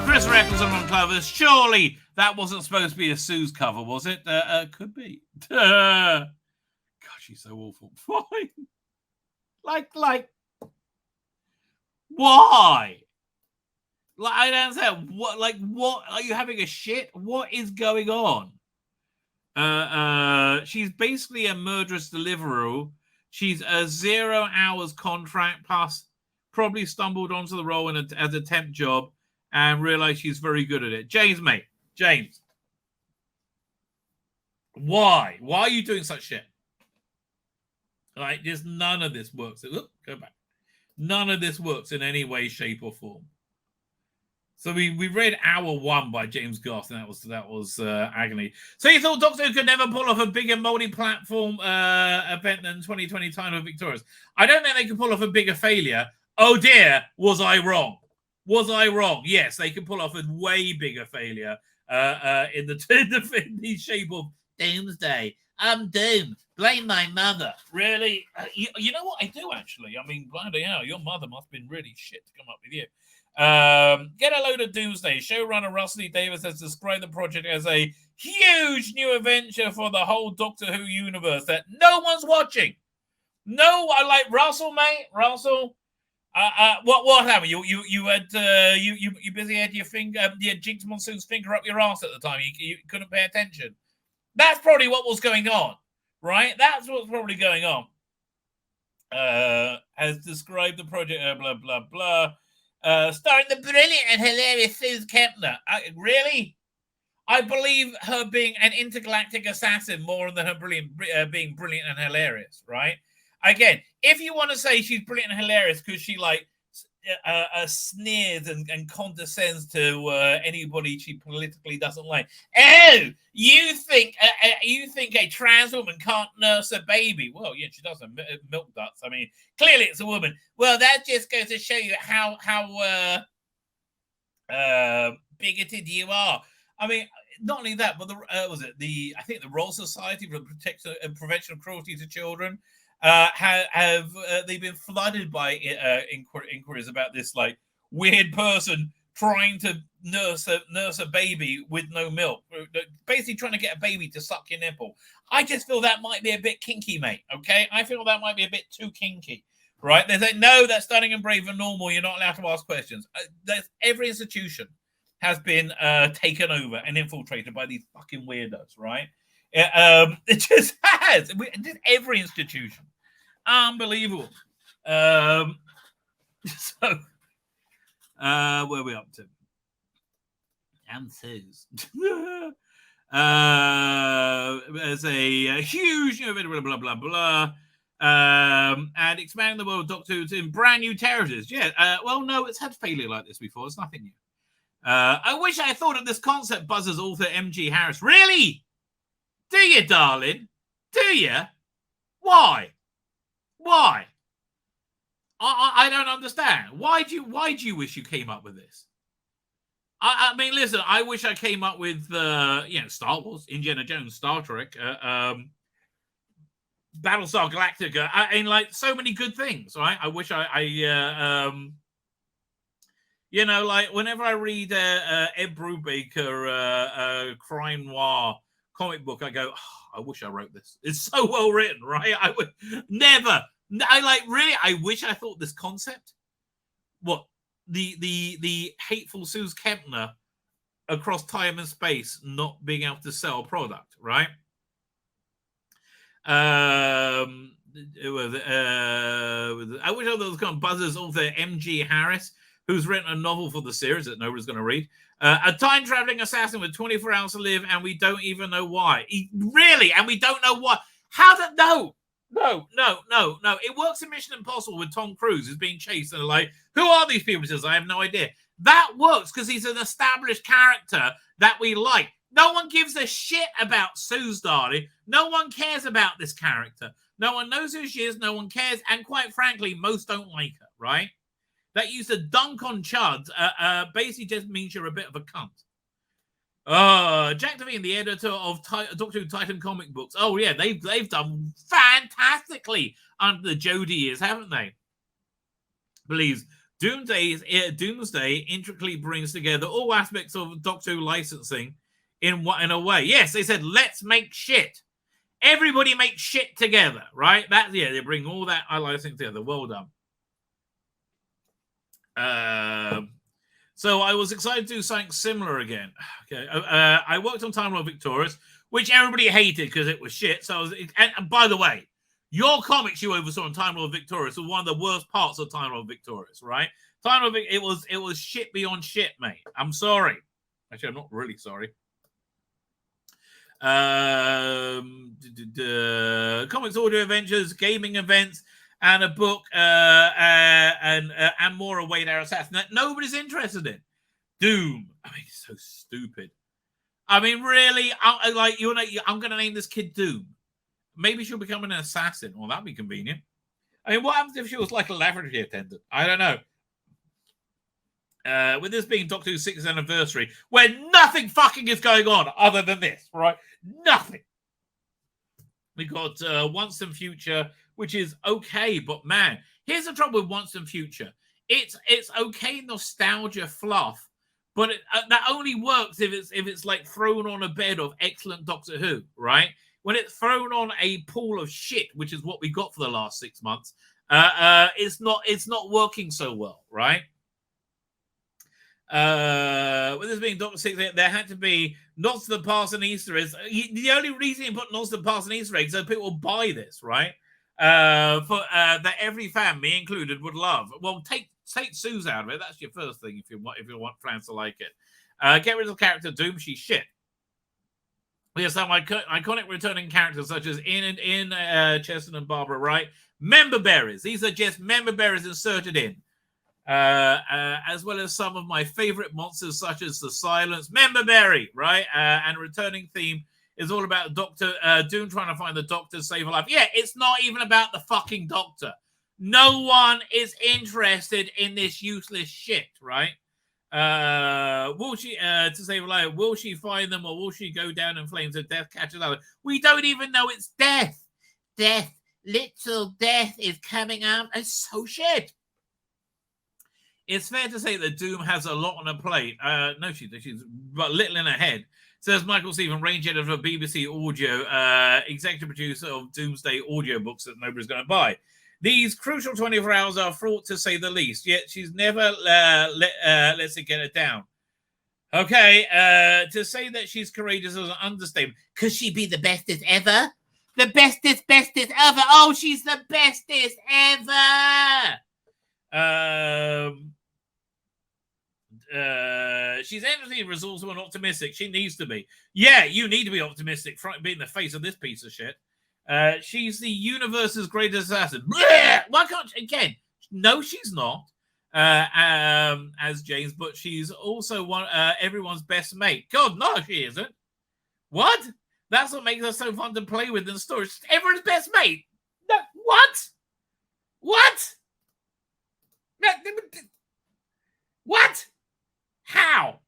Chris Reckles on covers. Surely that wasn't supposed to be a Sue's cover, was it? Could be. God, she's so awful. Why? Like, why? Like, I don't understand. What? Are you having a shit? What is going on? She's basically a murderous Deliveroo. She's a 0 hours contract plus probably stumbled onto the role as a temp job and realized she's very good at it. James, mate. James. Why? Why are you doing such shit? Like, just none of this works. Look, go back. None of this works in any way, shape, or form. So we read Hour 1 by James Goss, and that was agony. So you thought Doctor Who could never pull off a bigger multi-platform event than 2020 Time of Victorious? I don't think they could pull off a bigger failure. Oh dear, was I wrong? Was I wrong? Yes, they could pull off a way bigger failure in the shape of Doomsday. I'm doomed. Blame my mother. Really? You know what I do, actually? I mean, bloody hell, your mother must have been really shit to come up with you. Get a load of Doomsday. Showrunner Russell Davis has described the project as a huge new adventure for the whole Doctor Who universe that no one's watching. No, I like Russell, mate. Russell. What happened? You had you busy had your finger, you had Jinx Monsoon's finger up your ass at the time. You couldn't pay attention. That's probably what was going on, right? That's what's probably going on. Has described the project, blah blah blah. Starring the brilliant and hilarious Suze Kempner. Really? I believe her being an intergalactic assassin more than her being brilliant and hilarious, right? Again, if you want to say she's brilliant and hilarious because she sneers and condescends to anybody she politically doesn't like. Oh, you think a trans woman can't nurse a baby? Well, yeah, she does have milk ducts. I mean, clearly it's a woman. Well, that just goes to show you how bigoted you are. I mean, not only that, but I think the Royal Society for the Protection and Prevention of Cruelty to Children have they've been flooded by inquiries about this like weird person trying to nurse a baby with no milk, basically trying to get a baby to suck your nipple. I just feel that might be a bit kinky, mate. Okay, I feel that might be a bit too kinky, right? They say no, that's stunning and brave and normal. You're not allowed to ask questions. Every institution has been taken over and infiltrated by these fucking weirdos, right? It just has. Every institution. Unbelievable. So, where are we up to? And Suze. There's a huge, blah, blah, blah. And expanding the world of Doctor Who in brand new territories. Yeah, well, no, it's had failure like this before. It's nothing new. I wish I thought of this concept, buzzes author M.G. Harris. Really? Do you, darling? Do you? Why? Why? I don't understand. Why do you wish you came up with this? I mean, listen, I wish I came up with Star Wars, Indiana Jones, Star Trek, Battlestar Galactica, and like so many good things, right? I wish like whenever I read Ed Brubaker crime noir comic book, I go, oh, I wish I wrote this. It's so well written, right? I would never. I wish I thought this concept. What the hateful Suze Kempner across time and space not being able to sell a product, right? I wish I thought this kind of buzzers author M.G. Harris, who's written a novel for the series that nobody's going to read. A time-traveling assassin with 24 hours to live, and we don't even know why. Really? And we don't know why. How did... No. It works in Mission Impossible with Tom Cruise who's being chased, and they're like, who are these people? He says, I have no idea. That works because he's an established character that we like. No one gives a shit about Suze, darling. No one cares about this character. No one knows who she is. No one cares. And quite frankly, most don't like her, right? That used to dunk on chuds basically just means you're a bit of a cunt. Jack Devine, the editor of Doctor Who Titan comic books. Oh, yeah, they've done fantastically under the Jodie years, haven't they? Please Doomsday intricately brings together all aspects of Doctor Who licensing in a way. Yes, they said, let's make shit. Everybody make shit together, right? They bring all that licensing together. Well done. So I was excited to do something similar again. Okay, I worked on Time Lord Victorious, which everybody hated because it was shit. So and by the way, your comics you oversaw on Time Lord Victorious was one of the worst parts of Time Lord Victorious, right? Time Lord it was shit beyond shit, mate. I'm sorry. Actually, I'm not really sorry. Comics audio adventures, gaming events, and a book, and more await our assassin that nobody's interested in. Doom. I mean, it's so stupid. I mean, really, I'm going to name this kid Doom. Maybe she'll become an assassin. Well, that'd be convenient. I mean, what happens if she was like a laboratory attendant? I don't know. With this being Doctor Who's 6th anniversary, where nothing fucking is going on other than this, right? Nothing. We got Once and Future, which is okay, but man, here's the trouble with Once and Future. It's okay nostalgia fluff, but that only works if it's like thrown on a bed of excellent Doctor Who, right? When it's thrown on a pool of shit, which is what we got for the last 6 months, it's not working so well, right? With this being Doctor 6, there had to be nods to the past and Easter eggs. The only reason you put nods to the past and Easter eggs is so people buy this, right? That every fan, me included, would love. Well, take Suze out of it. That's your first thing if you want fans to like it. Get rid of the character Doom. She's shit. We have some iconic returning characters such as Ian Cheston and Barbara Wright. Member bearers. These are just member bearers inserted in. As well as some of my favorite monsters such as the Silence, Member Berry, right? And returning theme is all about Doctor Doom trying to find the Doctor, save a life. Yeah, it's not even about the fucking Doctor. No one is interested in this useless shit, right? Will she to save a life? Will she find them, or will she go down in flames if death catches up? We don't even know it's death. Little death is coming out. It's so shit. It's fair to say that Doom has a lot on her plate. No, she's but little in her head. Says Michael Stephen, range editor of BBC Audio, executive producer of Doomsday audiobooks that nobody's going to buy. These crucial 24 hours are fraught, to say the least, yet she's never lets it get her down. Okay, to say that she's courageous is an understatement. Could she be the bestest ever? The bestest ever. Oh, she's the bestest ever. She's endlessly resourceful and optimistic. She needs to be. Yeah, you need to be optimistic, being the face of this piece of shit. She's the universe's greatest assassin. Why can't she? Again, no, she's not. As James, but she's also everyone's best mate. God, no, she isn't. What? That's what makes her so fun to play with in the story. She's everyone's best mate. No, what? What? How?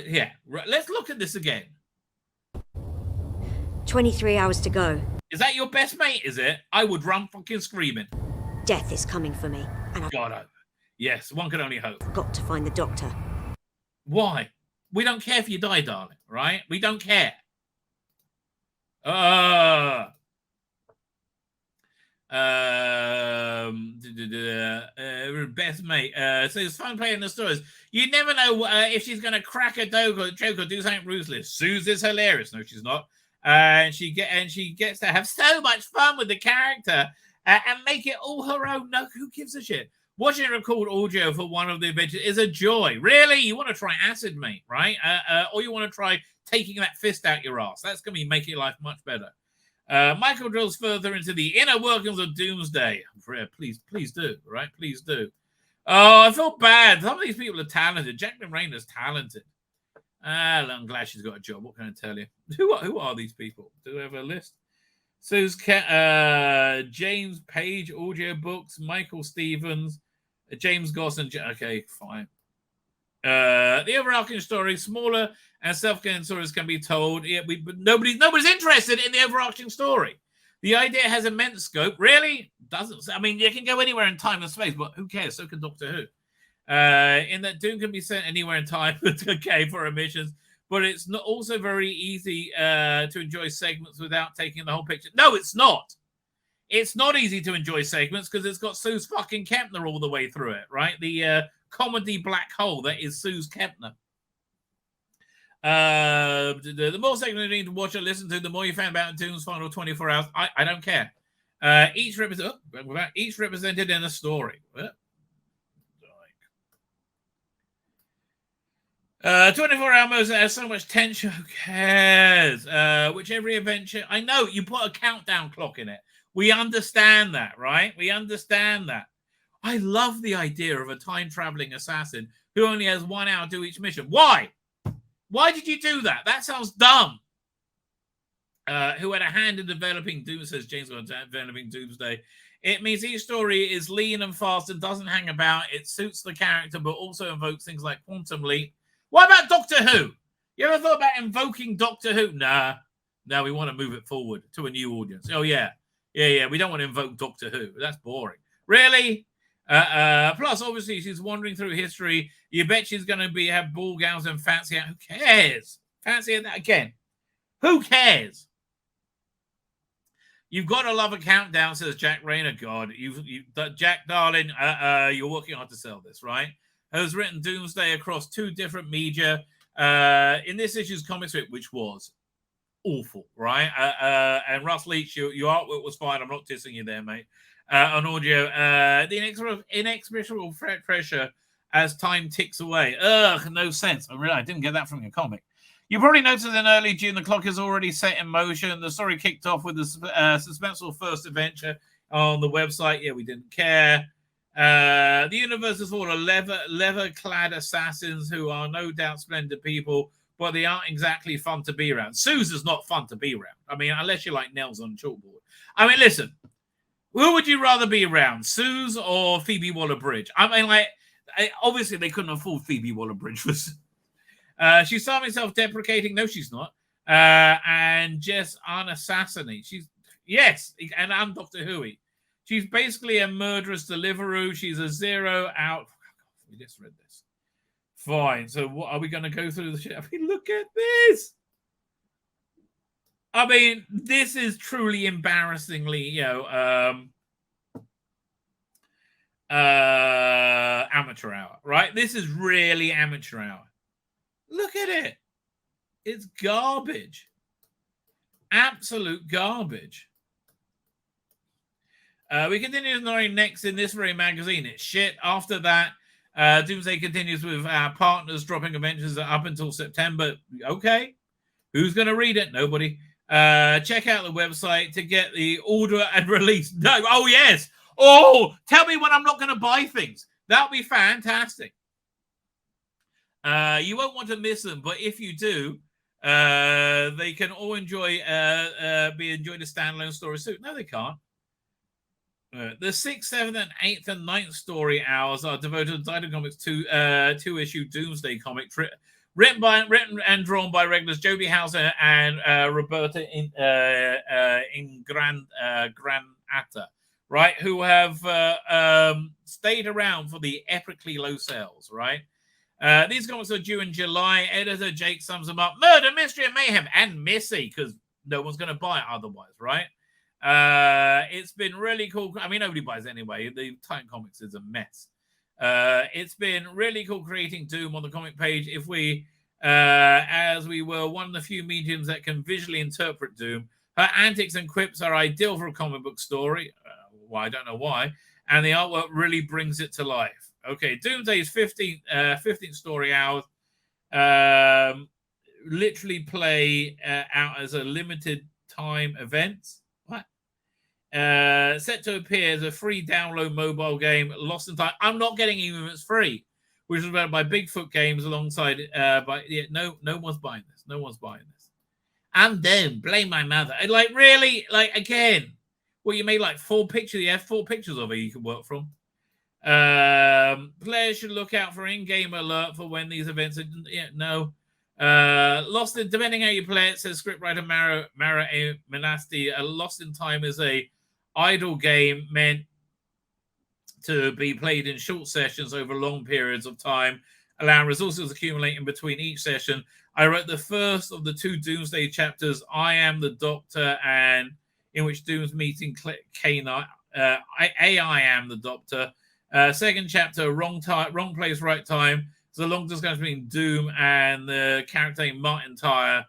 Yeah. Let's look at this again. 23 hours to go. Is that your best mate, is it? I would run fucking screaming. Death is coming for me. And God, yes, one can only hope. I've got to find the Doctor. Why? We don't care if you die, darling, right? We don't care. Best mate. So it's fun playing the stories. You never know if she's going to crack a joke or do something ruthless. Suze is hilarious. No, she's not. And she gets to have so much fun with the character and make it all her own. No, who gives a shit? Watching record audio for one of the adventures is a joy. Really? You want to try acid, mate, right? Or you want to try taking that fist out your ass. That's going to be making life much better. Michael drills further into the inner workings of Doomsday. Please do, right? Please do. Oh, I feel bad. Some of these people are talented. Jacqueline Rayner's talented. I'm glad she's got a job. What can I tell you? Who are these people? Do we have a list? Suze James Page, audiobooks, Michael Stevens, James Goss, and okay, fine. The overarching story, smaller and self-contained stories can be told. Yeah, but nobody's interested in the overarching story. The idea has immense scope. Really? doesn't. I mean, you can go anywhere in time and space, but who cares? So can Doctor Who. In that Doom can be sent anywhere in time, okay, for emissions, but it's not also very easy to enjoy segments without taking the whole picture. No, it's not. It's not easy to enjoy segments because it's got Sue's fucking Kempner all the way through it, right? The comedy black hole that is Sue's Kempner. The more segments you need to watch or listen to, the more you find about Doom's final 24 hours. I don't care. Each represented in a story. 24-hour modes that has so much tension. Who cares? Which every adventure. I know you put a countdown clock in it. We understand that, right? We understand that. I love the idea of a time-traveling assassin who only has 1 hour to do each mission. Why? Why did you do that? That sounds dumb. Who had a hand in developing Doom, says James, developing Doomsday. It means each story is lean and fast and doesn't hang about. It suits the character, but also invokes things like Quantum Leap. What about Doctor Who? You ever thought about invoking Doctor Who? Nah, we want to move it forward to a new audience. Oh, yeah. We don't want to invoke Doctor Who. That's boring. Really? Plus, obviously, she's wandering through history. You bet she's going to have ball gowns and fancy. Who cares? Fancy that again. Who cares? You've got to love a countdown, says Jack Rayner. God, Jack, darling, you're working hard to sell this, right? Has written Doomsday across 2 different media. In this issue's comic strip, which was awful, right? And Russ Leach, your artwork was fine. I'm not dissing you there, mate. On audio, the inexorable pressure as time ticks away. Ugh, no sense. I didn't get that from your comic. You probably noticed in early June, the clock is already set in motion. The story kicked off with the suspenseful first adventure on the website. Yeah, we didn't care. The universe is full of leather-clad assassins who are no doubt splendid people, but they aren't exactly fun to be around. Sue's not fun to be around. I mean, unless you like nails on chalkboard. I mean, listen, who would you rather be around, Sue's or Phoebe Waller-Bridge? I mean, obviously they couldn't afford Phoebe Waller-Bridge. She's something self-deprecating. No, she's not. And just unassassinate. And I'm Doctor Who-y. She's basically a murderous Deliveroo. She's a 0 out. We just read this. Fine. So what are we going to go through the shit? I mean, look at this. I mean, this is truly embarrassingly, amateur hour, right? This is really amateur hour. Look at it. It's garbage. Absolute garbage. We continue knowing next in this very magazine. It's shit. After that, Doomsday continues with our partners dropping adventures up until September. Okay. Who's going to read it? Nobody. Check out the website to get the order and release. No. Oh, yes. Oh, tell me when I'm not going to buy things. That would be fantastic. You won't want to miss them, but if you do, they can all enjoy the standalone story soon. No, they can't. The 6th, 7th, and 8th and 9th story hours are devoted to Titan Comics 2-issue Doomsday comic, written and drawn by regulars Jody Hauser and Roberta Ingranata, right? Who have stayed around for the epically low sales, right? These comics are due in July. Editor Jake sums them up. Murder, Mystery, and Mayhem, and Missy, because no one's going to buy it otherwise, right? It's been really cool. I mean, nobody buys it anyway. The Titan Comics is a mess. It's been really cool creating Doom on the comic page. If we, as we were one of the few mediums that can visually interpret Doom, her antics and quips are ideal for a comic book story. Well, I don't know why. And the artwork really brings it to life. Okay, Doomsday's 15th story hours literally play out as a limited time event. What? Set to appear as a free download mobile game, Lost in Time. I'm not getting even if it's free, which was developed by Bigfoot Games alongside. No one's buying this. No one's buying this. I'm done. Blame my mother. Like really, like again. Well, you made like 4 pictures. You have 4 pictures of it you can work from. Players should look out for in-game alert for when these events are. Lost in, depending how you play it, says scriptwriter Mara Manasti. Lost in Time is a idle game meant to be played in short sessions over long periods of time, allowing resources to accumulate in between each session. I wrote the first of the 2 Doomsday chapters, I Am the Doctor, and in which Doom's meeting K9. I Am the Doctor. Second chapter, Wrong Place, Right Time. It's a long discussion between Doom and the character named Martin Tyre.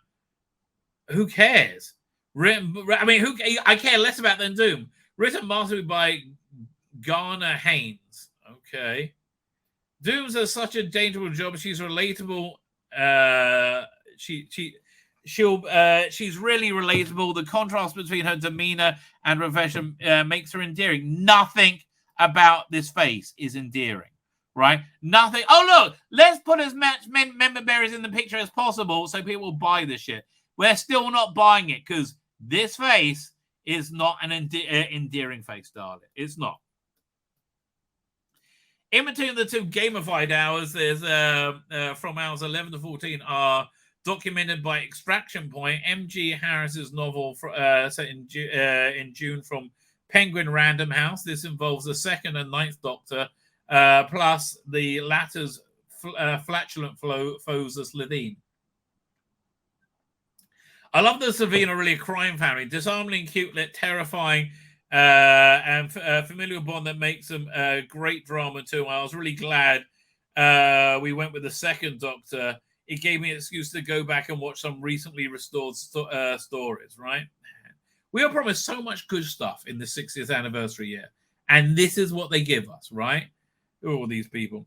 Who cares? I care less about than Doom. Written masterfully by Garner Haynes. Okay. Doom's does such a dangerous job. She's relatable. She's really relatable. The contrast between her demeanor and profession makes her endearing. Nothing about this face is endearing, right? Nothing. Oh, look, let's put as much member berries in the picture as possible so people will buy this shit. We're still not buying it because this face is not an endearing face, darling. It's not. In between the 2 gamified hours, there's from hours 11 to 14 are documented by Extraction Point, M.G. Harris's novel set in June from Penguin Random House. This involves the 2nd and 9th Doctor, plus the latter's flatulent foes as Ledeen. I love the Savina, really a crime family, disarmingly cute, yet terrifying, and familial bond that makes them great drama too. I was really glad we went with the 2nd Doctor. It gave me an excuse to go back and watch some recently restored stories, right? We are promised so much good stuff in the 60th anniversary year, and this is what they give us, right? Who are all these people?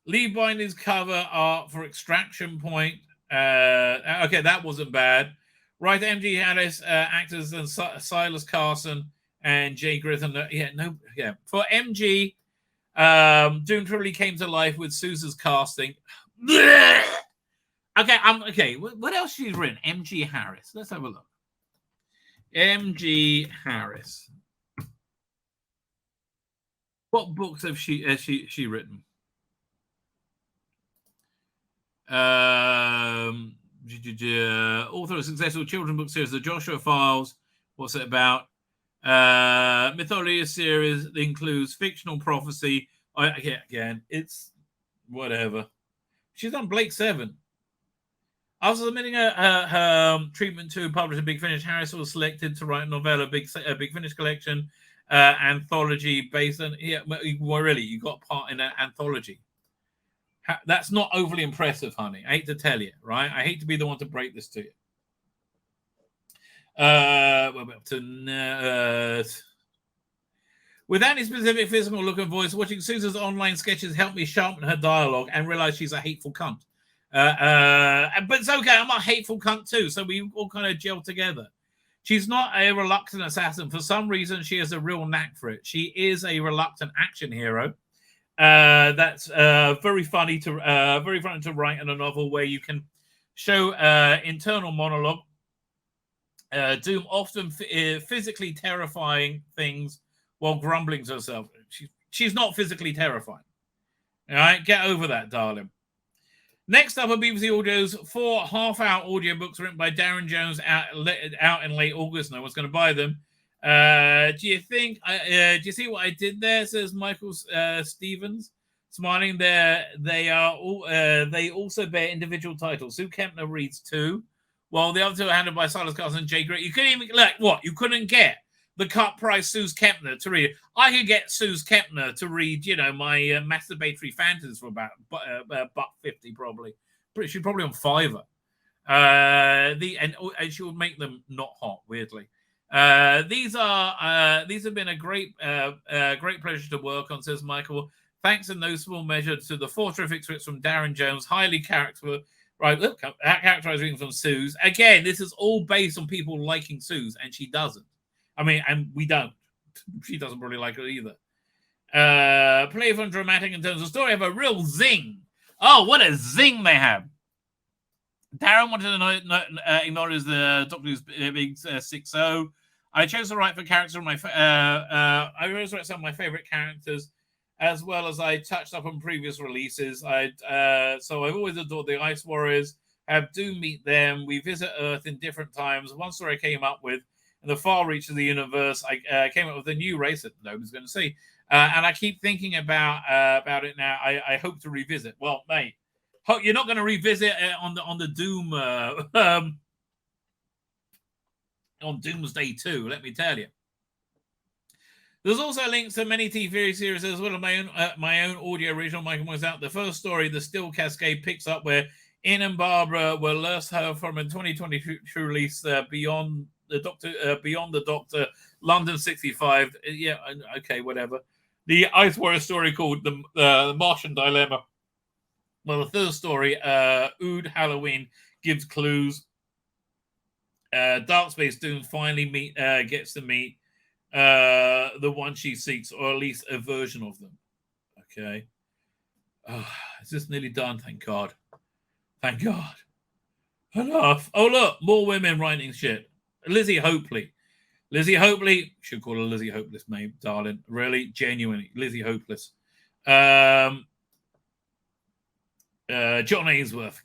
Lee Binding's cover art for Extraction Point. Okay, that wasn't bad. Writer M.G. Harris, actors and Silas Carson and Jay Griffin. For M.G., Doom really came to life with Sousa's casting. Okay. What else she's written? M.G. Harris. Let's have a look. M.G. Harris. What books have she written? Author of successful children's book series, The Joshua Files. What's it about? Mythology series that includes fictional prophecy. Again, it's whatever. She's done Blake 7. After submitting her treatment to publish a Big Finish, Harris was selected to write a novella, Big Finish collection, anthology based on. Yeah, well, really, you got part in an anthology. That's not overly impressive, honey. I hate to tell you, right? I hate to be the one to break this to you. We're up to nerds. Without any specific physical look and voice, watching Susan's online sketches helped me sharpen her dialogue and realize she's a hateful cunt. But it's okay. I'm a hateful cunt too, so we all kind of gel together. She's not a reluctant assassin. For some reason, she has a real knack for it. She is a reluctant action hero. That's very funny to write in a novel where you can show internal monologue. Doom often physically terrifying things while grumbling to herself. She's not physically terrifying. All right, get over that, darling. Next up are BBC Audio's 4 half-hour audiobooks written by Darren Jones out in late August. No one's going to buy them. Do you see what I did there? Says Michael Stevens, smiling. There, they also bear individual titles. Sue Kempner reads 2, while the other 2 are handled by Silas Carson and Jay Gray. You couldn't even you couldn't get the cut price Suze Kempner to read. I could get Suze Kempner to read, my masturbatory fantasies for about $1.50 probably. She's probably on Fiverr. And she would make them not hot, weirdly. These have been a great pleasure to work on, says Michael. Thanks in no small measure to the 4 terrific scripts from Darren Jones, highly characterizing from Suze. Again, this is all based on people liking Suze, and she doesn't. I mean, and we don't. She doesn't really like her either. Playful and dramatic in terms of story, have a real zing. Oh, what a zing they have. Darren wanted to acknowledge the Doctor Who's big 6-0. I chose to write for characters I chose to write some of my favorite characters, as well as I touched up on previous releases. So I've always adored the Ice Warriors, have Doom meet them. We visit Earth in different times. One story I came up with, in the far reach of the universe, I came up with a new race that nobody's going to see. And I keep thinking about it now. I hope to revisit. Well, mate, you're not going to revisit on the Doom on Doomsday 2, let me tell you. There's also links to many TV series as well as my own audio original Michael points out. The first story, The Still Cascade, picks up where Ian and Barbara were lost her from a 2022 release, Beyond the Doctor, London 65. Yeah, okay, whatever. The Ice Warrior story called The Martian Dilemma. Well, the third story, Ood Halloween, gives clues. Dark Space Doom finally gets to meet the one she seeks, or at least a version of them. Okay. It's just nearly done, thank God. Thank God. Enough. Oh, look, more women writing shit. Lizzie Hopeley. Lizzie Hopeley. Should call her Lizzie Hopeless, mate, darling. Really, genuinely. Lizzie Hopeless. John Ainsworth.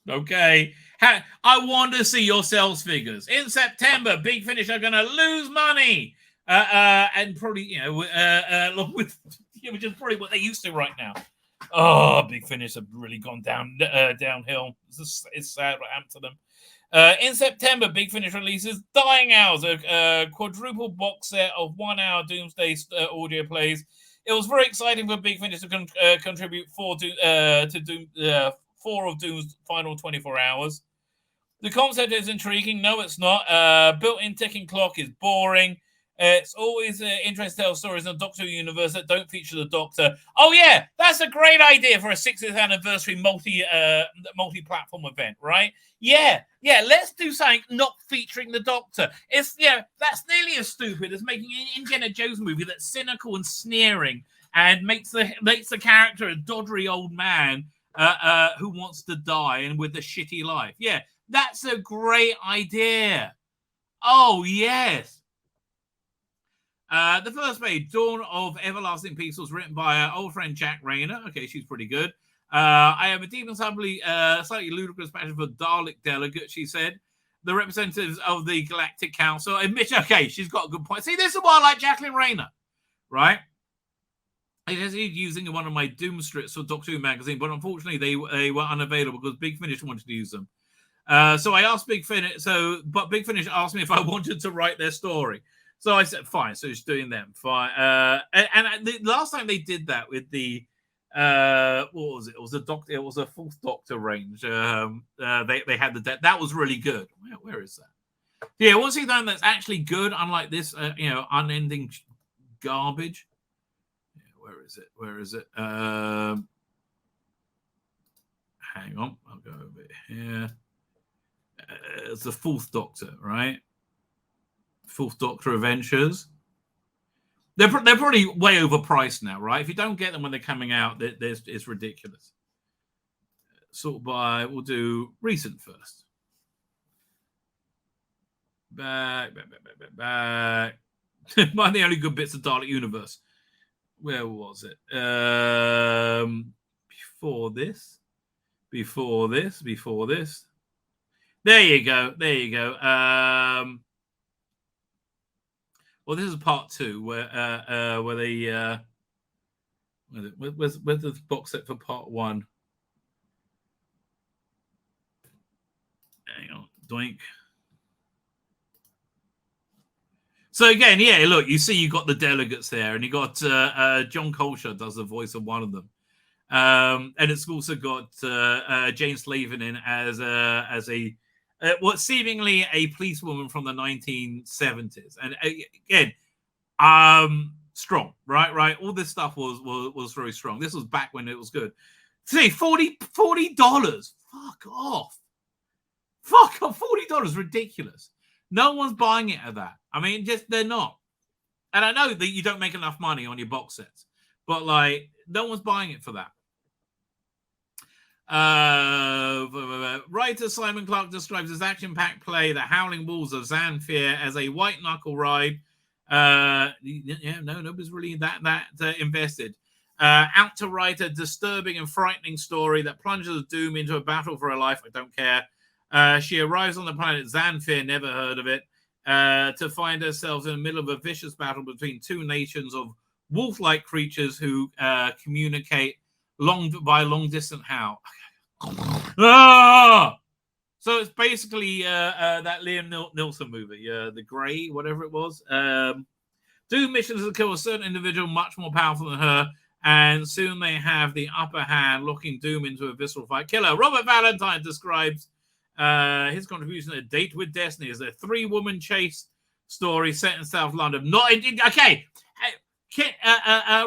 Okay. I want to see your sales figures. In September, Big Finish are going to lose money. And probably, along with, which is probably what they used to right now. Oh, Big Finish have really gone downhill. It's sad what happened to them. In September, Big Finish releases Dying Hours, a quadruple box set of 1 hour Doomsday audio plays. It was very exciting for Big Finish to contribute four of Doom's final 24 hours. The concept is intriguing. No, it's not. Built-in ticking clock is boring. It's always interesting to tell stories in the Doctor universe that don't feature the Doctor. Oh, yeah, that's a great idea for a 60th anniversary multi-platform event, right? Yeah, let's do something not featuring the Doctor. It's that's nearly as stupid as making an Indiana Jones movie that's cynical and sneering and makes the character a doddery old man who wants to die and with a shitty life. Yeah, that's a great idea. Oh, yes. The first page, Dawn of Everlasting Peace, was written by our old friend Jack Rayner. Okay, she's pretty good. I have a deep and slightly ludicrous passion for Dalek Delegate, she said. The representatives of the Galactic Council admit, okay, she's got a good point. See, this is why I like Jacqueline Rayner, right? He's using one of my Doom strips for Doctor Who magazine, but unfortunately they were unavailable because Big Finish wanted to use them. So I asked Big Finish, but Big Finish asked me if I wanted to write their story. So I said, fine. So she's doing them. Fine. And the last time they did that with the, what was it? It was a Doctor. It was a Fourth Doctor range. They had that was really good. Where is that? Yeah, one thing that's actually good, unlike this, unending garbage. Yeah, where is it? Hang on, I'll go over here. It's the Fourth Doctor, right? Fourth Doctor Adventures. They're probably way overpriced now, right? If you don't get them when they're coming out, it's ridiculous. Sort by, we'll do recent first. Back. One of the only good bits of Dalek Universe. Where was it? Before this. There you go. Well, this is part 2, where they where's the box set for part 1? Hang on, doink. So again, yeah, look, you see, you got the delegates there, and you got John Colcher does the voice of one of them, and it's also got Jane Slavin in as a what seemingly a policewoman from the 1970s, and again, strong, right. All this stuff was very strong. This was back when it was good. See, $40. Fuck off. $40, ridiculous. No one's buying it at that. I mean, just they're not. And I know that you don't make enough money on your box sets, but like, no one's buying it for that. Writer Simon Clark describes his action-packed play, The Howling Wolves of Zanfir, as a white-knuckle ride. Nobody's really that invested. out to write a disturbing and frightening story that plunges Doom into a battle for her life. I don't care. She arrives on the planet Xanthir, never heard of it, to find herself in the middle of a vicious battle between two nations of wolf-like creatures who communicate by long-distance howl. So it's basically that Liam Neeson movie, The Grey, whatever it was. Doom missions to kill a certain individual much more powerful than her, and soon they have the upper hand, locking Doom into a visceral fight. Killer Robert Valentine describes his contribution to Date with Destiny as a 3-woman chase story set in South London. Okay.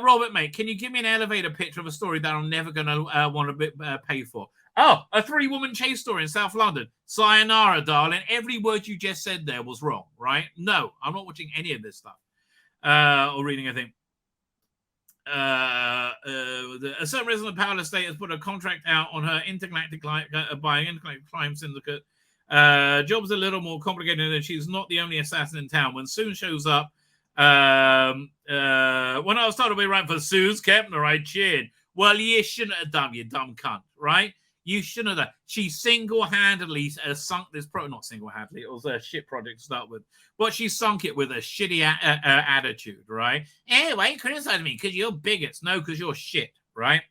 Robert, mate, can you give me an elevator pitch of a story that I'm never going to want to pay for? Oh, a 3-woman chase story in South London. Sayonara, darling. Every word you just said there was wrong, right? No, I'm not watching any of this stuff or reading anything. A certain resident of the Powerless State has put a contract out on her intergalactic by an intergalactic crime syndicate. Job's a little more complicated, and she's not the only assassin in town. When Sue shows up, when I was told to be right for Sue's Kepner, I cheered. Well, you shouldn't have done, you dumb cunt, right? You shouldn't have done. She single-handedly sunk this not single-handedly, it was a shit project to start with, but she sunk it with a shitty attitude, right? Why you criticize me? Because you're bigots. No, because you're shit, right?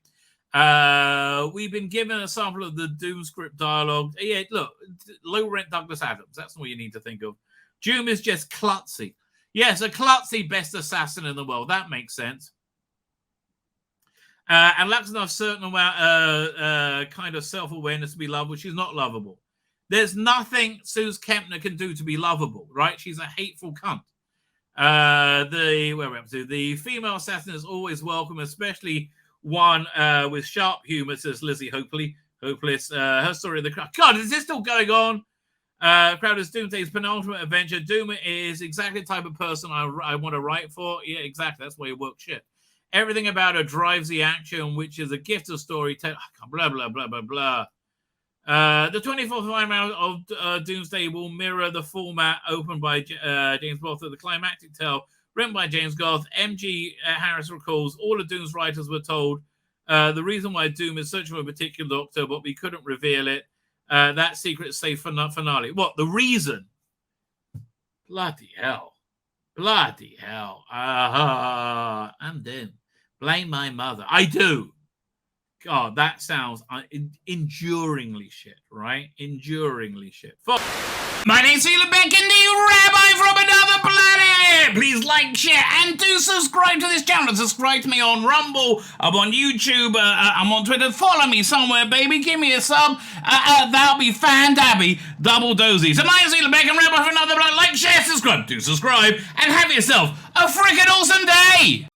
We've been given a sample of the Doom script dialogue. Yeah, look, low-rent Douglas Adams. That's what you need to think of. Doom is just klutzy. Yes, a klutzy best assassin in the world. That makes sense. And lacks enough certain amount kind of self-awareness to be loved, which is not lovable. There's nothing Suze Kempner can do to be lovable, right? She's a hateful cunt. Where we're up to, the female assassin is always welcome, especially one with sharp humor, says Lizzie Hopeless. Her story of the crowd. God, is this still going on? Crowder's Doomsday's penultimate adventure. Doom is exactly the type of person I want to write for. Yeah, exactly. That's why you work shit. Everything about her drives the action, which is a gift of storytelling. Blah, blah, blah, blah, blah. The 24th round of Doomsday will mirror the format opened by James Botha, the climactic tale written by James Goth. M.G. Harris recalls all of Doom's writers were told the reason why Doom is searching for a particular doctor, but we couldn't reveal it. That secret safe finale. What? The reason? Bloody hell. Bloody hell. I'm doomed. Blame my mother. I do. God, that sounds enduringly shit, right? Enduringly shit. My name's Tzvi Lebetkin, the Rabbi from another planet. Please like, share, and do subscribe to this channel. Subscribe to me on Rumble. I'm on YouTube. I'm on Twitter. Follow me somewhere, baby. Give me a sub. That'll be fan-dabby. Double dozy. So my name's Tzvi Lebetkin, Rabbi from another planet. Like, share, subscribe. Do subscribe. And have yourself a freaking awesome day.